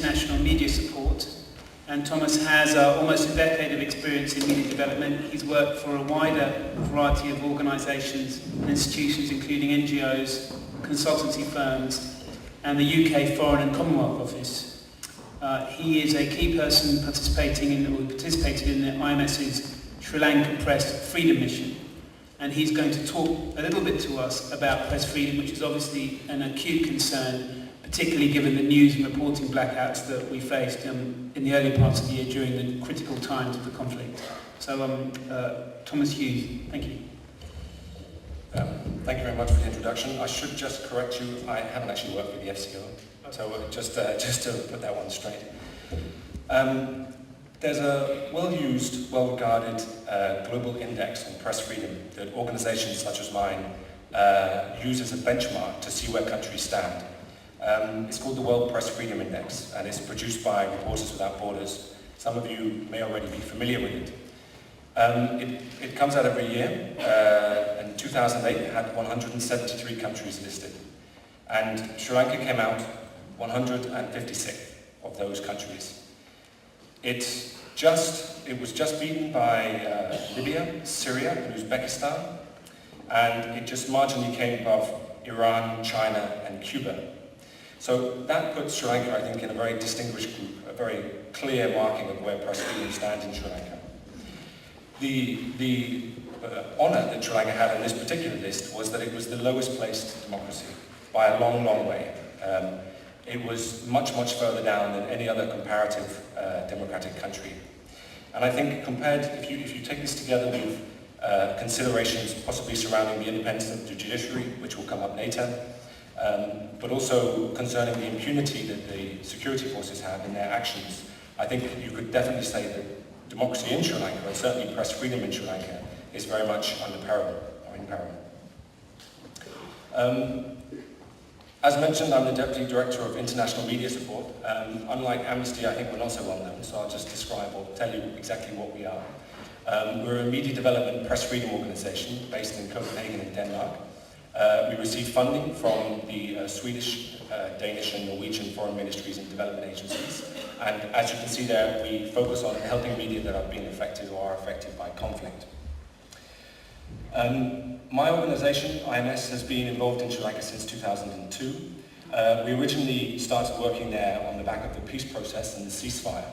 international media support, and Thomas has almost a decade of experience in media development. He's worked for a wider variety of organisations and institutions, including NGOs, consultancy firms, and the UK Foreign and Commonwealth Office. He is a key person participated in the IMS's Sri Lankan Press Freedom Mission, and he's going to talk a little bit to us about press freedom, which is obviously an acute concern, particularly given the news and reporting blackouts that we faced in the early parts of the year during the critical times of the conflict. So, Thomas Hughes, thank you. Thank you very much for the introduction. I should just correct you, I haven't actually worked with the FCO, so just to put that one straight. There's a well-used, well-regarded global index on press freedom that organisations such as mine use as a benchmark to see where countries stand. It's called the World Press Freedom Index, and it's produced by Reporters Without Borders. Some of you may already be familiar with it. It comes out every year. In 2008, it had 173 countries listed, and Sri Lanka came out 156th of those countries. It was just beaten by Libya, Syria, and Uzbekistan, and it just marginally came above Iran, China, and Cuba. So that puts Sri Lanka, I think, in a very distinguished group, a very clear marking of where press freedom stands in Sri Lanka. The honour that Sri Lanka had on this particular list was that it was the lowest placed democracy by a long, long way. It was much, much further down than any other comparative democratic country. And I think if you take this together with considerations possibly surrounding the independence of the judiciary, which will come up later, but also concerning the impunity that the security forces have in their actions, I think you could definitely say that democracy in Sri Lanka, and certainly press freedom in Sri Lanka, is very much under peril, or in peril. As mentioned, I'm the Deputy Director of International Media Support. Unlike Amnesty, I think we're not so well known, so I'll just describe or tell you exactly what we are. We're a media development press freedom organisation based in Copenhagen in Denmark. We receive funding from the Swedish, Danish and Norwegian foreign ministries and development agencies. And as you can see there, we focus on helping media that have been affected or are affected by conflict. My organisation, IMS, has been involved in Sri Lanka since 2002. We originally started working there on the back of the peace process and the ceasefire.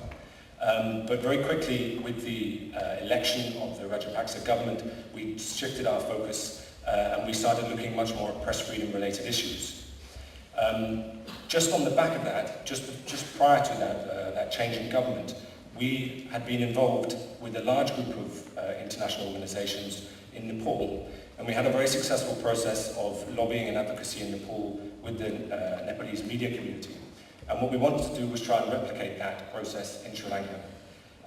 But very quickly, with the election of the Rajapaksa government, we shifted our focus and we started looking much more at press freedom related issues. Just on the back of that, just prior to that change in government, we had been involved with a large group of international organisations in Nepal, and we had a very successful process of lobbying and advocacy in Nepal with the Nepalese media community. And what we wanted to do was try and replicate that process in Sri Lanka.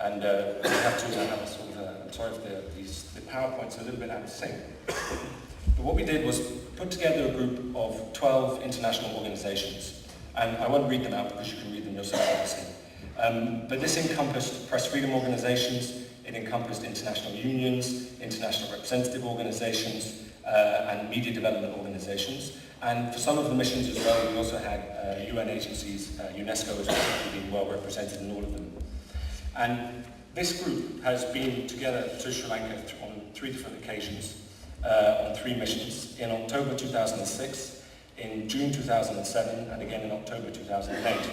And we have to have a sort of I'm sorry if the PowerPoint's a little bit out of sync. But what we did was put together a group of 12 international organisations. And I won't read them out because you can read them yourself, obviously. But this encompassed press freedom organisations, it encompassed international unions, international representative organisations, and media development organisations. And for some of the missions as well, we also had UN agencies, UNESCO as well, being well represented in all of them. And this group has been together to Sri Lanka on 3 different occasions, on 3 missions, in October 2006, in June 2007, and again in October 2008.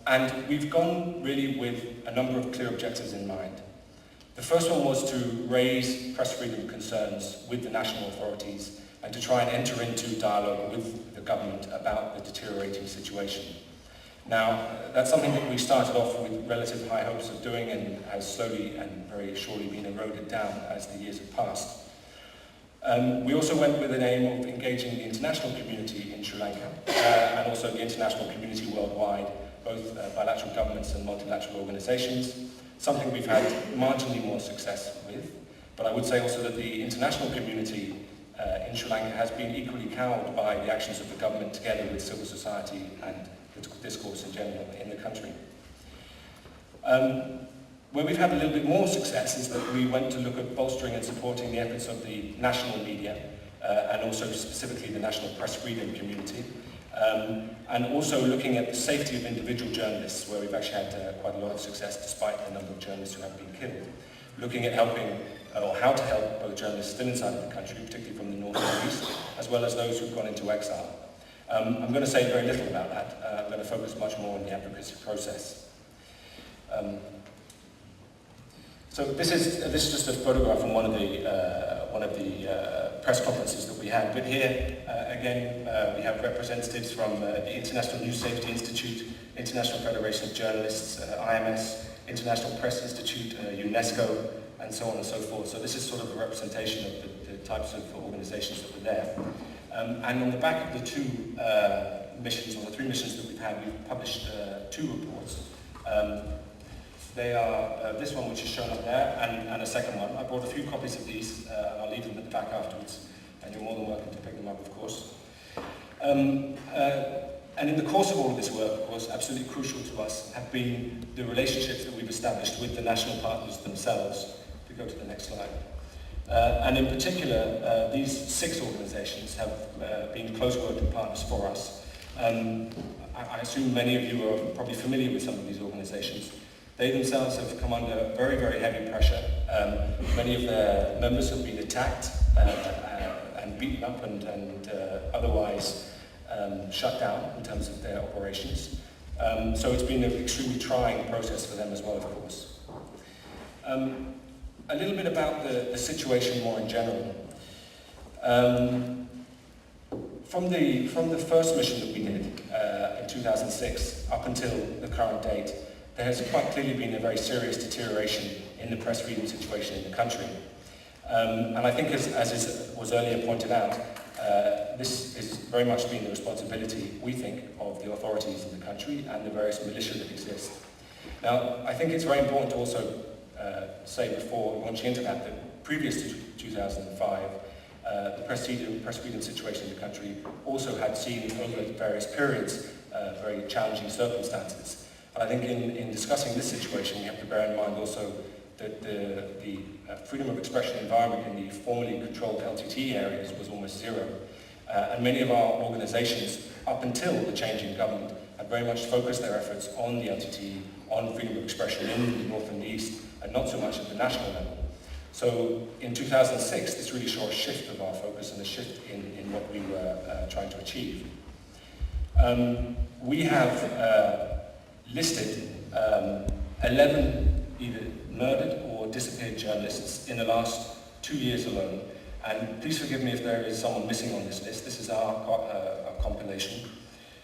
And we've gone really with a number of clear objectives in mind. The first one was to raise press freedom concerns with the national authorities and to try and enter into dialogue with the government about the deteriorating situation. Now, that's something that we started off with relative high hopes of doing and has slowly and very surely been eroded down as the years have passed. We also went with an aim of engaging the international community in Sri Lanka and also the international community worldwide, both bilateral governments and multilateral organisations, something we've had marginally more success with. But I would say also that the international community in Sri Lanka has been equally cowed by the actions of the government together with civil society and the discourse in general in the country. Where we've had a little bit more success is that we went to look at bolstering and supporting the efforts of the national media and also specifically the national press freedom community And also looking at the safety of individual journalists, where we've actually had quite a lot of success despite the number of journalists who have been killed. Looking at helping, or how to help both journalists still inside of the country, particularly from the north and east, as well as those who've gone into exile. I'm going to say very little about that. I'm going to focus much more on the advocacy process. So this is just a photograph from one of the press conferences that we had. But here, again, we have representatives from the International News Safety Institute, International Federation of Journalists, IMS, International Press Institute, UNESCO, and so on and so forth. So this is sort of a representation of the types of organizations that were there. And on the back of the two missions, or the three missions that we've had, we've published two reports. They are this one, which is shown up there, and a second one. I brought a few copies of these, and I'll leave them at the back afterwards, and you're more than welcome to pick them up, of course. And in the course of all of this work, of course, absolutely crucial to us have been the relationships that we've established with the national partners themselves. If we go to the next slide. And in particular, these 6 organizations have been close working partners for us. I assume many of you are probably familiar with some of these organizations. They themselves have come under very, very heavy pressure. Many of their members have been attacked and beaten up and otherwise shut down in terms of their operations. So it's been an extremely trying process for them as well, of course. A little bit about the situation more in general. From the first mission that we did in 2006 up until the current date, there has quite clearly been a very serious deterioration in the press freedom situation in the country. And I think, as was earlier pointed out, this has very much been the responsibility, we think, of the authorities in the country and the various militia that exist. Now, I think it's very important to also say before launching into that previous to 2005, the press freedom situation in the country also had seen over various periods very challenging circumstances. And I think in discussing this situation, we have to bear in mind also that the freedom of expression environment in the formerly controlled LTT areas was almost zero. And many of our organizations, up until the change in government, had very much focused their efforts on the LTT, on freedom of expression in the north and the east, and not so much at the national level. So in 2006, this really saw a shift of our focus and a shift in what we were trying to achieve. We have listed 11 either murdered or disappeared journalists in the last 2 years alone. And please forgive me if there is someone missing on this list. This is our compilation.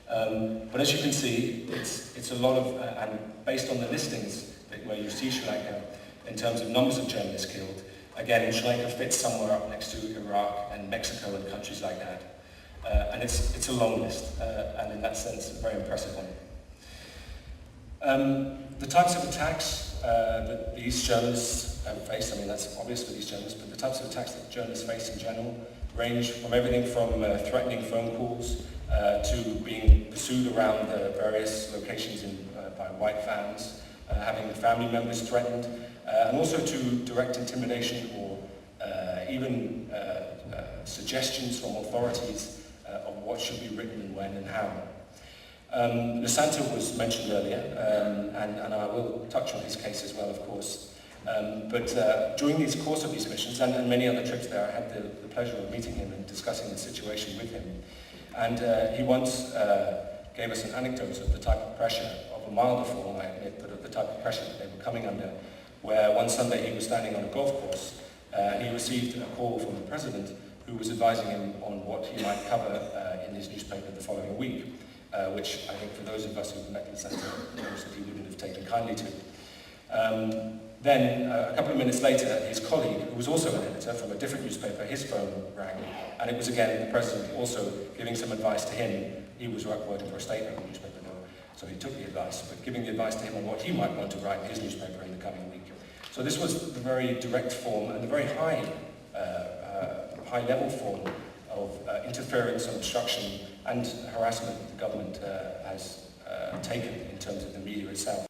But as you can see, it's a lot of, and based on the listings where you see Sri Lanka, in terms of numbers of journalists killed, again, Sri Lanka fits somewhere up next to Iraq and Mexico and countries like that. And it's a long list, and in that sense, a very impressive one. The types of attacks that these journalists have faced, I mean, that's obvious for these journalists, but the types of attacks that journalists face in general range from everything from threatening phone calls to being pursued around various locations by white fans, having family members threatened, and also to direct intimidation or even suggestions from authorities of what should be written and when and how. Lasanta was mentioned earlier, and I will touch on his case as well, of course. But during the course of these missions and many other trips there, I had the pleasure of meeting him and discussing the situation with him. And he once gave us an anecdote of the type of pressure, of a milder form, I admit, but of the type of pressure that they were coming under, where one Sunday he was standing on a golf course and he received a call from the president who was advising him on what he might cover in his newspaper the following week. Which I think for those of us who've met the centre knows that he wouldn't have taken kindly to. Then a couple of minutes later, his colleague, who was also an editor from a different newspaper, his phone rang, and it was again the president also giving some advice to him. He was working for a state-owned newspaper though, so he took the advice, but giving the advice to him on what he might want to write in his newspaper in the coming week. So this was the very direct form and the very high-level form of interference and obstruction and harassment that the government has taken in terms of the media itself.